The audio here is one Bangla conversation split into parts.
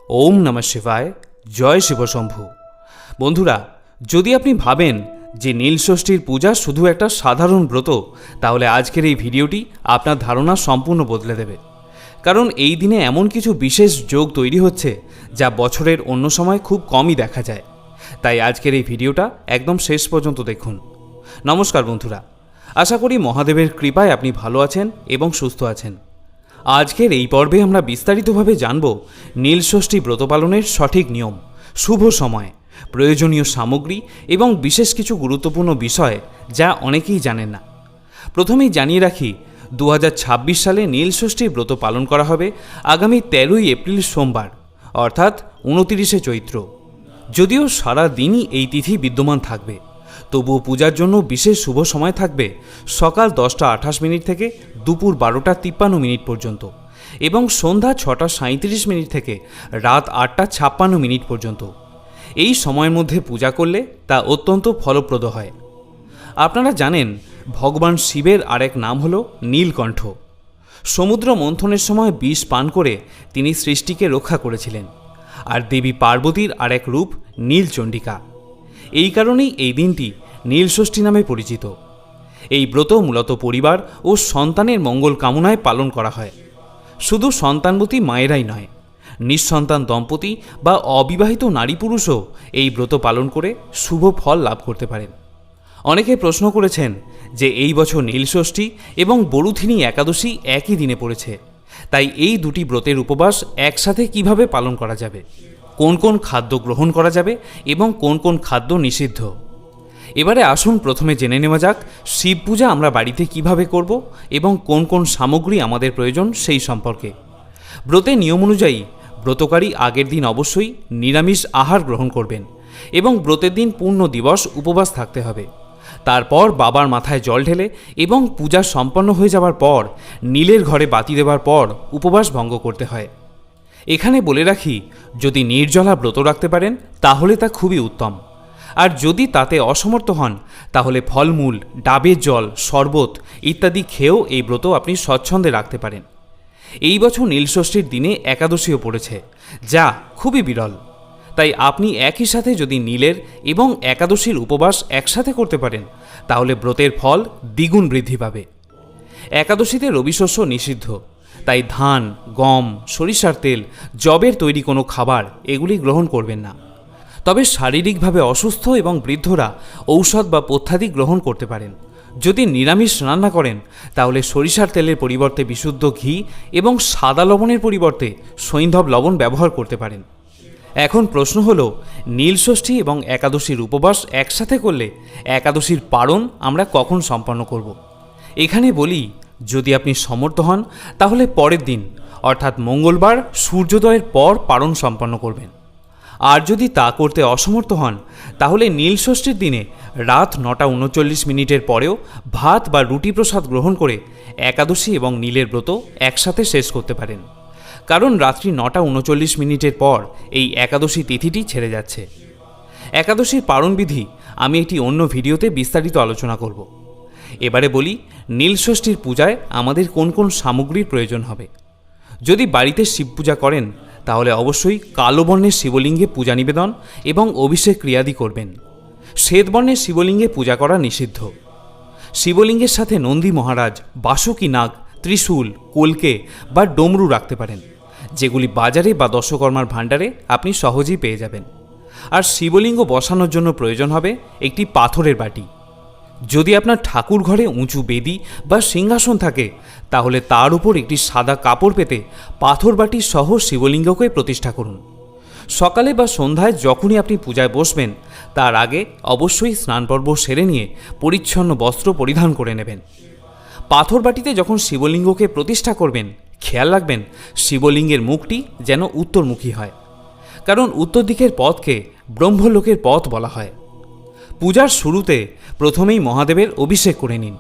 ওম নমঃ শিবায়। জয় শিবশম্ভু। বন্ধুরা, যদি আপনি ভাবেন যে নীলষষ্ঠীর পূজা শুধু একটা সাধারণ ব্রত, তাহলে আজকের এই ভিডিওটি আপনার ধারণা সম্পূর্ণ বদলে দেবে। কারণ এই দিনে এমন কিছু বিশেষ যোগ তৈরি হচ্ছে যা বছরের অন্য সময় খুব কমই দেখা যায়। তাই আজকের এই ভিডিওটা একদম শেষ পর্যন্ত দেখুন। নমস্কার বন্ধুরা, আশা করি মহাদেবের কৃপায় আপনি ভালো আছেন এবং সুস্থ আছেন। আজকের এই পর্বে আমরা বিস্তারিতভাবে জানব নীলষষ্ঠী ব্রত পালনের সঠিক নিয়ম, শুভ সময়, প্রয়োজনীয় সামগ্রী এবং বিশেষ কিছু গুরুত্বপূর্ণ বিষয় যা অনেকেই জানেন না। প্রথমেই জানিয়ে রাখি, 2026 সালে নীলষষ্ঠী ব্রত পালন করা হবে আগামী 13ই এপ্রিল সোমবার, অর্থাৎ 29শে চৈত্র। যদিও সারা দিনই এই তিথি বিদ্যমান থাকবে, তবুও পূজার জন্য বিশেষ শুভ সময় থাকবে সকাল 10টা 28 মিনিট থেকে দুপুর 12টা 53 মিনিট পর্যন্ত এবং সন্ধ্যা 6টা 37 মিনিট থেকে রাত 8টা 56 মিনিট পর্যন্ত। এই সময়ের মধ্যে পূজা করলে তা অত্যন্ত ফলপ্রদ হয়। আপনারা জানেন, ভগবান শিবের আরেক নাম হল নীলকণ্ঠ। সমুদ্র মন্থনের সময় বিষ পান করে তিনি সৃষ্টিকে রক্ষা করেছিলেন। আর দেবী পার্বতীর আরেক রূপ নীলচণ্ডিকা। এই কারণেই এই দিনটি নীলষষ্ঠী নামে পরিচিত। এই ব্রত মূলত পরিবার ও সন্তানের মঙ্গল কামনায় পালন করা হয়। শুধু সন্তানবতী মায়েরাই নয়, নিঃসন্তান দম্পতি বা অবিবাহিত নারী পুরুষও এই ব্রত পালন করে শুভ ফল লাভ করতে পারেন। অনেকে প্রশ্ন করেছেন যে এই বছর নীলষষ্ঠী এবং বরুথিনী একাদশী একই দিনে পড়েছে, তাই এই দুটি ব্রতের উপবাস একসাথে কিভাবে পালন করা যাবে, কোন কোন খাদ্য গ্রহণ করা যাবে এবং কোন কোন খাদ্য নিষিদ্ধ। এবারে আসুন প্রথমে জেনে নেওয়া যাক শিব পূজা আমরা বাড়িতে কিভাবে করব এবং কোন কোন সামগ্রী আমাদের প্রয়োজন সেই সম্পর্কে। ব্রতের নিয়ম অনুযায়ী ব্রতকারী আগের দিন অবশ্যই নিরামিষ আহার গ্রহণ করবেন এবং ব্রতের দিন পূর্ণ দিবস উপবাস থাকতে হবে। তারপর বাবার মাথায় জল ঢেলে এবং পূজা সম্পন্ন হয়ে যাওয়ার পর নীলের ঘরে বাতি দেওয়ার পর উপবাস ভঙ্গ করতে হয়। এখানে বলে রাখি, যদি নির্জলা ব্রত রাখতে পারেন তাহলে তা খুবই উত্তম। আর যদি তাতে অসমর্থ হন তাহলে ফলমূল, ডাবের জল, শরবত ইত্যাদি খেয়েও এই ব্রত আপনি স্বচ্ছন্দে রাখতে পারেন। এই বছর নীলষষ্ঠীর দিনে একাদশীও পড়েছে, যা খুবই বিরল। তাই আপনি একই সাথে যদি নীলের এবং একাদশীর উপবাস একসাথে করতে পারেন তাহলে ব্রতের ফল দ্বিগুণ বৃদ্ধি পাবে। একাদশীতে রবিশস্য নিষিদ্ধ, তাই ধান, গম, সরিষার তেল, যবের তৈরি কোনো খাবার এগুলি গ্রহণ করবেন না। তবে শারীরিকভাবে অসুস্থ এবং বৃদ্ধরা ঔষধ বা পথ্যাদি গ্রহণ করতে পারেন। যদি নিরামিষ রান্না করেন তাহলে সরিষার তেলের পরিবর্তে বিশুদ্ধ ঘি এবং সাদা লবণের পরিবর্তে সৈন্ধব লবণ ব্যবহার করতে পারেন। এখন প্রশ্ন হল, নীলষষ্ঠী এবং একাদশীর উপবাস একসাথে করলে একাদশীর পারণ আমরা কখন সম্পন্ন করব? এখানে বলি, যদি আপনি সমর্থ হন তাহলে পরের দিন অর্থাৎ মঙ্গলবার সূর্যোদয়ের পর পারণ সম্পন্ন করবেন। আর যদি তা করতে অসমর্থ হন তাহলে নীলষষ্ঠীর দিনে রাত 9টা 39 মিনিটের পরেও ভাত বা রুটি প্রসাদ গ্রহণ করে একাদশী এবং নীলের ব্রত একসাথে শেষ করতে পারেন। কারণ রাত্রি 9টা 39 মিনিটের পর এই একাদশী তিথিটি ছেড়ে যাচ্ছে। একাদশীর পারণবিধি আমি একটি অন্য ভিডিওতে বিস্তারিত আলোচনা করব। এবারে বলি, নীলষষ্ঠীর পূজায় আমাদের কোন কোন সামগ্রীর প্রয়োজন হবে। যদি বাড়িতে শিব পূজা করেন তাহলে অবশ্যই কালো বর্ণের শিবলিঙ্গে পূজা নিবেদন এবং অভিষেক ক্রিয়াদি করবেন। শ্বেত বর্ণের শিবলিঙ্গে পূজা করা নিষিদ্ধ। শিবলিঙ্গের সাথে নন্দী মহারাজ, বাসুকী নাগ, ত্রিশূল, কলকে বা ডমরু রাখতে পারেন, যেগুলি বাজারে বা দশকর্মার ভাণ্ডারে আপনি সহজেই পেয়ে যাবেন। আর শিবলিঙ্গ বসানোর জন্য প্রয়োজন হবে একটি পাথরের বাটি। যদি আপনার ঠাকুর ঘরে উঁচু বেদি বা সিংহাসন থাকে তাহলে তার উপর একটি সাদা কাপড় পেতে পাথর বাটি সহ শিবলিঙ্গকে প্রতিষ্ঠা করুন। সকালে বা সন্ধ্যায় যখনই আপনি পূজায় বসবেন তার আগে অবশ্যই স্নানপর্ব সেরে নিয়ে পরিচ্ছন্ন বস্ত্র পরিধান করে নেবেন। পাথর বাটিতে যখন শিবলিঙ্গকে প্রতিষ্ঠা করবেন খেয়াল রাখবেন শিবলিঙ্গের মুখটি যেন উত্তরমুখী হয়, কারণ উত্তর দিকের পথকে ব্রহ্মলোকের পথ বলা হয়। পূজার শুরুতে প্রথমেই মহাদেবের অভিষেক করে নিন।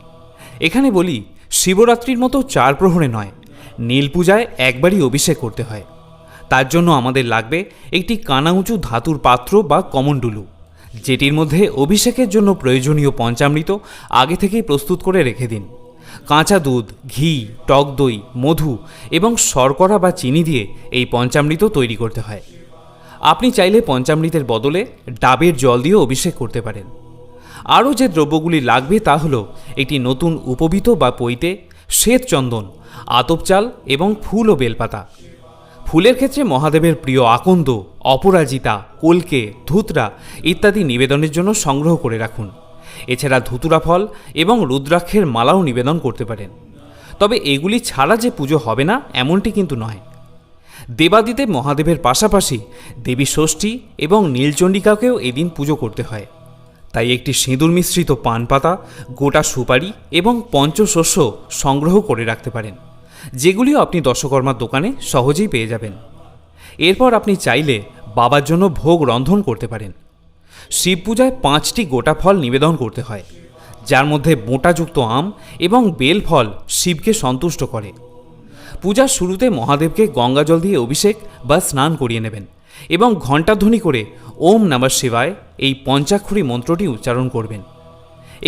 এখানে বলি, শিবরাত্রির মতো 4 প্রহরে নয়, নীল পূজায় একবারই অভিষেক করতে হয়। তার জন্য আমাদের লাগবে একটি কানা উঁচু ধাতুর পাত্র বা কমণ্ডলু, যেটির মধ্যে অভিষেকের জন্য প্রয়োজনীয় পঞ্চামৃত আগে থেকেই প্রস্তুত করে রেখে দিন। কাঁচা দুধ, ঘি, টক দই, মধু এবং শর্করা বা চিনি দিয়ে এই পঞ্চামৃত তৈরি করতে হয়। আপনি চাইলে পঞ্চামৃতের বদলে ডাবের জল দিয়ে অভিষেক করতে পারেন। আরও যে দ্রব্যগুলি লাগবে তা হল একটি নতুন উপবীত বা পৈতে, শ্বেত চন্দন, আতপ চাল এবং ফুল ও বেলপাতা। ফুলের ক্ষেত্রে মহাদেবের প্রিয় আকন্দ, অপরাজিতা, কলকে, ধুতরা ইত্যাদি নিবেদনের জন্য সংগ্রহ করে রাখুন। এছাড়া ধুতুরা ফল এবং রুদ্রাক্ষের মালাও নিবেদন করতে পারেন। তবে এগুলি ছাড়া যে পুজো হবে না এমনটি কিন্তু নয়। দেবাদিদেব মহাদেবের পাশাপাশি দেবী ষষ্ঠী এবং নীলচণ্ডিকাকেও এদিন পুজো করতে হয়। তাই একটি সিঁদুর মিশ্রিত পান পাতা, গোটা সুপারি এবং পঞ্চশস্য সংগ্রহ করে রাখতে পারেন, যেগুলিও আপনি দশকর্মার দোকানে সহজেই পেয়ে যাবেন। এরপর আপনি চাইলে বাবার জন্য ভোগ রন্ধন করতে পারেন। শিব পূজায় 5টি গোটা ফল নিবেদন করতে হয়, যার মধ্যে বোঁটাযুক্ত আম এবং বেল ফল শিবকে সন্তুষ্ট করে। পূজার শুরুতে মহাদেবকে গঙ্গা জল দিয়ে অভিষেক বা স্নান করিয়ে নেবেন এবং ঘণ্টাধ্বনি করে ওম নমঃ শিবায় এই পঞ্চাক্ষরী মন্ত্রটি উচ্চারণ করবেন।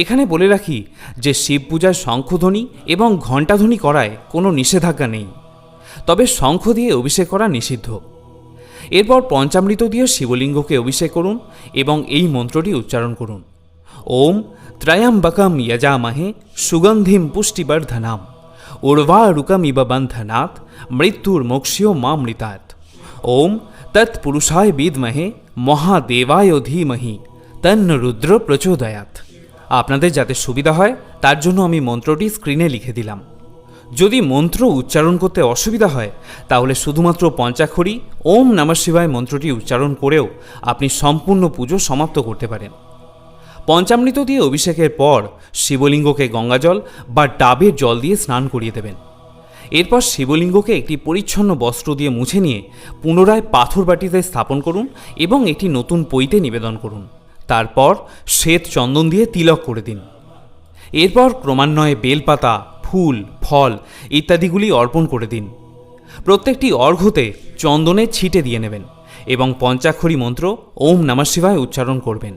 এখানে বলে রাখি যে শিব পূজায় শঙ্খধ্বনি এবং ঘণ্টাধ্বনি করায় কোনো নিষেধাজ্ঞা নেই, তবে শঙ্খ দিয়ে অভিষেক করা নিষিদ্ধ। এরপর পঞ্চামৃত দিয়ে শিবলিঙ্গকে অভিষেক করুন এবং এই মন্ত্রটি উচ্চারণ করুন। ওম ত্রয়ম্বকম যজামহে সুগন্ধিম পুষ্টিবর্ধনাম উর্বারুকমিব বন্ধনাৎ মৃত্যুর মোক্ষ্যো মামৃতাৎ। ওম তৎপুরুষায় বিদ্মহে মহাদেবায় ধীমহি তন্ন রুদ্র প্রচোদয়াৎ। আপনাদের যাতে সুবিধা হয় তার জন্য আমি মন্ত্রটি স্ক্রিনে লিখে দিলাম। যদি মন্ত্র উচ্চারণ করতে অসুবিধা হয় তাহলে শুধুমাত্র পঞ্চাক্ষরী ওম নমঃ শিবায় মন্ত্রটি উচ্চারণ করেও আপনি সম্পূর্ণ পুজো সমাপ্ত করতে পারেন। পঞ্চামৃত দিয়ে অভিষেকের পর শিবলিঙ্গকে গঙ্গাজল বা ডাবের জল দিয়ে স্নান করিয়ে দেবেন। এরপর শিবলিঙ্গকে একটি পরিচ্ছন্ন বস্ত্র দিয়ে মুছে নিয়ে পুনরায় পাথর বাটিতে স্থাপন করুন এবং একটি নতুন পৈতে নিবেদন করুন। তারপর শ্বেত চন্দন দিয়ে তিলক করে দিন। এরপর ক্রমান্বয়ে বেলপাতা, ফুল, ফল ইত্যাদিগুলি অর্পণ করে দিন। প্রত্যেকটি অর্ঘ্যতে চন্দনে ছিটে দিয়ে নেবেন এবং পঞ্চাক্ষরী মন্ত্র ওম নমঃ শিবায় উচ্চারণ করবেন।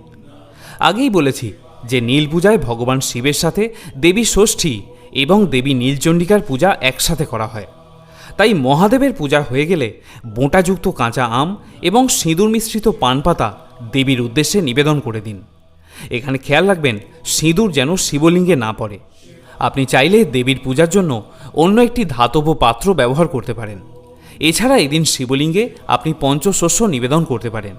আগেই বলেছি যে নীল পূজায় ভগবান শিবের সাথে দেবী ষষ্ঠী এবং দেবী নীলচণ্ডিকার পূজা একসাথে করা হয়। তাই মহাদেবের পূজা হয়ে গেলে বোঁটাযুক্ত কাঁচা আম এবং সিঁদুর মিশ্রিত পান পাতা দেবীর উদ্দেশ্যে নিবেদন করে দিন। এখানে খেয়াল রাখবেন সিঁদুর যেন শিবলিঙ্গে না পড়ে। আপনি চাইলে দেবীর পূজার জন্য অন্য একটি ধাতব পাত্র ব্যবহার করতে পারেন। এছাড়া এদিন শিবলিঙ্গে আপনি পঞ্চশস্য নিবেদন করতে পারেন।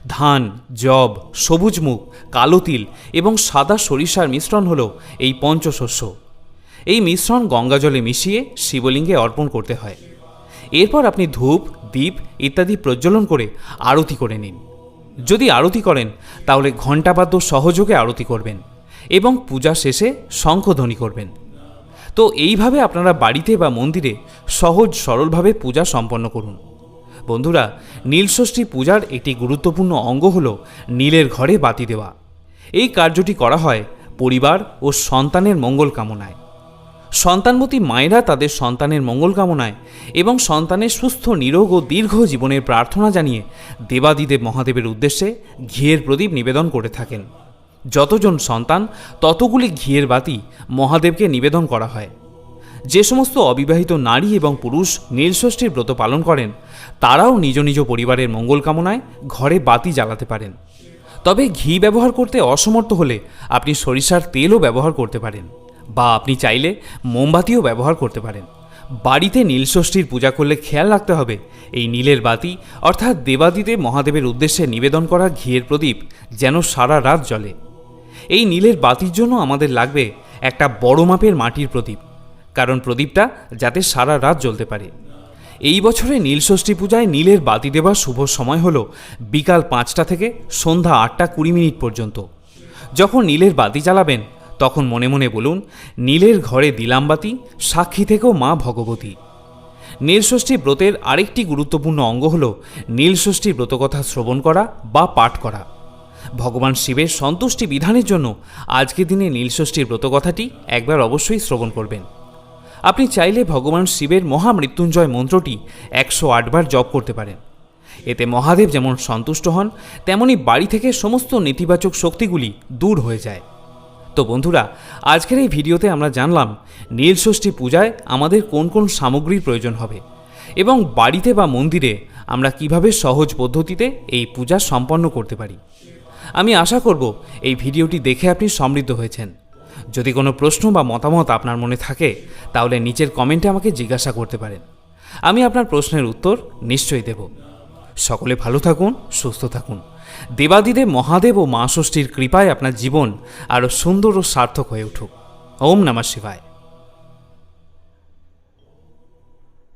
ধান, যব, সবুজ মুগ, কালো তিল এবং সাদা সরিষার মিশ্রণ হল এই পঞ্চশস্য। এই মিশ্রণ গঙ্গাজলে মিশিয়ে শিবলিঙ্গে অর্পণ করতে হয়। এরপর আপনি ধূপ, দীপ ইত্যাদি প্রজ্বলন করে আরতি করে নিন। যদি আরতি করেন তাহলে ঘণ্টাবাদ্য সহযোগে আরতি করবেন এবং পূজা শেষে শঙ্খধ্বনি করবেন। তো এইভাবে আপনারা বাড়িতে বা মন্দিরে সহজ সরলভাবে পূজা সম্পন্ন করুন। বন্ধুরা, নীলষষ্ঠী পূজার একটি গুরুত্বপূর্ণ অঙ্গ হল নীলের ঘরে বাতি দেওয়া। এই কার্যটি করা হয় পরিবার ও সন্তানের মঙ্গল কামনায়। সন্তানবতী মায়েরা তাদের সন্তানের মঙ্গল কামনায় এবং সন্তানের সুস্থ, নিরোগ ও দীর্ঘ জীবনের প্রার্থনা জানিয়ে দেবাদিদেব মহাদেবের উদ্দেশ্যে ঘিয়ের প্রদীপ নিবেদন করে থাকেন। যতজন সন্তান ততগুলি ঘিয়ের বাতি মহাদেবকে নিবেদন করা হয়। যে সমস্ত অবিবাহিত নারী এবং পুরুষ নীলষষ্ঠীর ব্রত পালন করেন তারাও নিজ নিজ পরিবারের মঙ্গল কামনায় ঘরে বাতি জ্বালাতে পারেন। তবে ঘি ব্যবহার করতে অসমর্থ হলে আপনি সরিষার তেলও ব্যবহার করতে পারেন বা আপনি চাইলে মোমবাতিও ব্যবহার করতে পারেন। বাড়িতে নীলষষ্ঠীর পূজা করলে খেয়াল রাখতে হবে এই নীলের বাতি অর্থাৎ দেবাদিদেব মহাদেবের উদ্দেশ্যে নিবেদন করা ঘিয়ের প্রদীপ যেন সারা রাত জ্বলে। এই নীলের বাতির জন্য আমাদের লাগবে একটা বড় মাপের মাটির প্রদীপ, কারণ প্রদীপটা যাতে সারা রাত জ্বলতে পারে। এই বছরে নীলষষ্ঠী পূজায় নীলের বাতি দেওয়ার শুভ সময় হল বিকাল 5টা থেকে সন্ধ্যা 8:20 পর্যন্ত। যখন নীলের বাতি জ্বালাবেন তখন মনে মনে বলুন, নীলের ঘরে দিলাম বাতি, সাক্ষী থেকেও মা ভগবতী। নীলষষ্ঠী ব্রতের আরেকটি গুরুত্বপূর্ণ অঙ্গ হল নীলষষ্ঠী ব্রতকথা শ্রবণ করা বা পাঠ করা। ভগবান শিবের সন্তুষ্টি বিধানের জন্য আজকের দিনে নীলষষ্ঠীর ব্রতকথাটি একবার অবশ্যই শ্রবণ করবেন। আপনি চাইলে ভগবান শিবের মহামৃত্যুঞ্জয় মন্ত্রটি 108 বার জপ করতে পারেন। এতে মহাদেব যেমন সন্তুষ্ট হন তেমনি বাড়ি থেকে সমস্ত নেতিবাচক শক্তিগুলি দূর হয়ে যায়। তো বন্ধুরা, আজকের এই ভিডিওতে আমরা জানলাম নীলষষ্ঠী পূজায় আমাদের কোন কোন সামগ্রীর প্রয়োজন হবে এবং বাড়িতে বা মন্দিরে আমরা কিভাবে সহজ পদ্ধতিতে এই পূজা সম্পন্ন করতে পারি। আমি আশা করব এই ভিডিওটি দেখে আপনি সমৃদ্ধ হয়েছেন। যদি কোনো প্রশ্ন বা মতামত আপনার মনে থাকে তাহলে নিচের কমেন্টে আমাকে জিজ্ঞাসা করতে পারেন। আমি আপনার প্রশ্নের উত্তর নিশ্চয়ই দেব। সকলে ভালো থাকুন, সুস্থ থাকুন। দেবাদিদেব মহাদেব ও মা ষষ্ঠীর কৃপায় আপনার জীবন আরও সুন্দর ও সার্থক হয়ে উঠুক। ওম নমঃ শিবায়।